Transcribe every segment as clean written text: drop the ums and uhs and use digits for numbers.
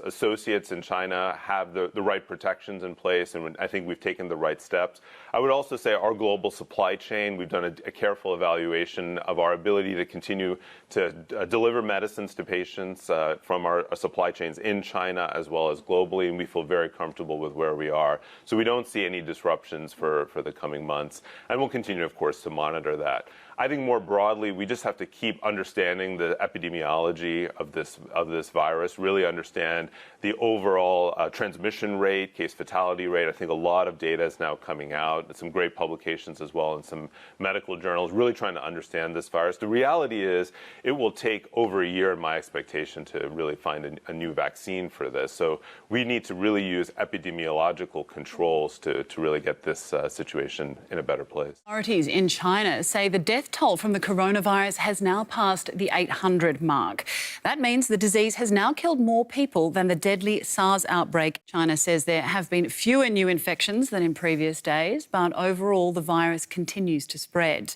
Associates in China have the right protections in place, and I think we've taken the right steps. I would also say our global supply chain, we've done a careful evaluation of our ability to continue to deliver medicines to patients from our supply chains in China as well as globally, and we feel very comfortable with where we are. So we don't see any disruptions for the coming months, and we'll continue, of course, to monitor that. I think more broadly, we just have to keep understanding the epidemiology of this virus, really understand the overall transmission rate, case fatality rate. I think a lot of data is now coming out, some great publications as well in some medical journals, really trying to understand this virus. The reality is it will take over a year, in my expectation, to really find a new vaccine for this. So we need to really use epidemiological controls to really get this situation in a better place. Authorities in China say the death toll from the coronavirus has now passed the 800 mark. That means the disease has now killed more people than the deadly SARS outbreak. China says there have been fewer new infections than in previous days, but overall the virus continues to spread.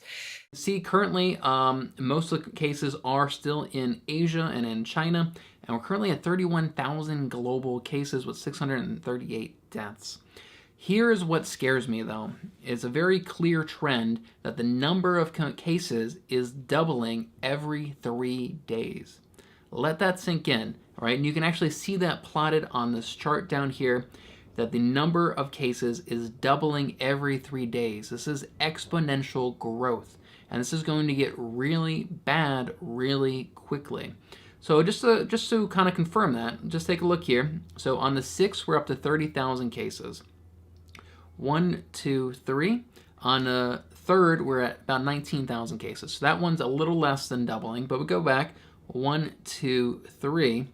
See, currently, most of the cases are still in Asia and in China, and we're currently at 31,000 global cases with 638 deaths. Here's what scares me, though. It's a very clear trend that the number of cases is doubling every 3 days. Let that sink in, all right? And you can actually see that plotted on this chart down here, that the number of cases is doubling every 3 days. This is exponential growth, and this is going to get really bad really quickly. So just to kind of confirm that, just take a look here. So on the 6th, we're up to 30,000 cases. 1, 2, 3. On the 3rd, we're at about 19,000 cases. So that one's a little less than doubling, but we go back 1, 2, 3.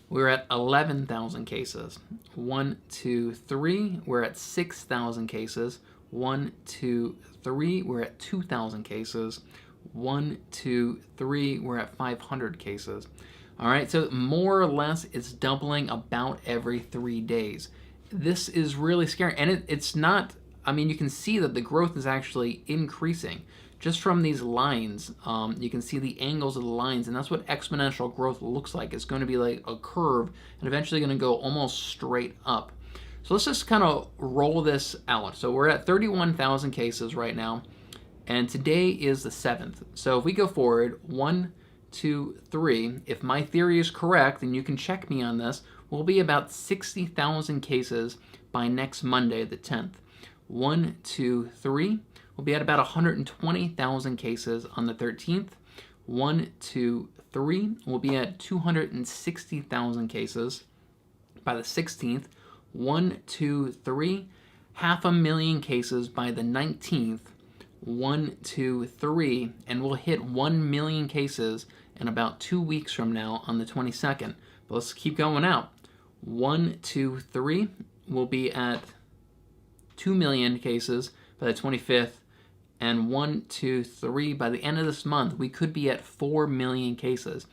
We're at 11,000 cases. 1, 2, 3. We're at 6,000 cases. 1, 2, 3. We're at 2,000 cases. 1, 2, 3. We're at 500 cases. All right, so more or less it's doubling about every 3 days. This is really scary, and it's not, I mean, you can see that the growth is actually increasing. Just from these lines, you can see the angles of the lines, and that's what exponential growth looks like. It's going to be like a curve, and eventually going to go almost straight up. So let's just kind of roll this out. So we're at 31,000 cases right now, and today is the 7th. So if we go forward, 1, 2, 3, if my theory is correct, and you can check me on this, we'll be about 60,000 cases by next Monday, the 10th. 1, 2, 3. We'll be at about 120,000 cases on the 13th. 1, 2, 3. We'll be at 260,000 cases by the 16th. 1, 2, 3. 500,000 cases by the 19th. 1, 2, 3. And we'll hit 1 million cases in about 2 weeks from now on the 22nd. But let's keep going out. 1, 2, 3. We'll be at 2 million cases by the 25th. And 1, 2, 3. By the end of this month, we could be at 4 million cases.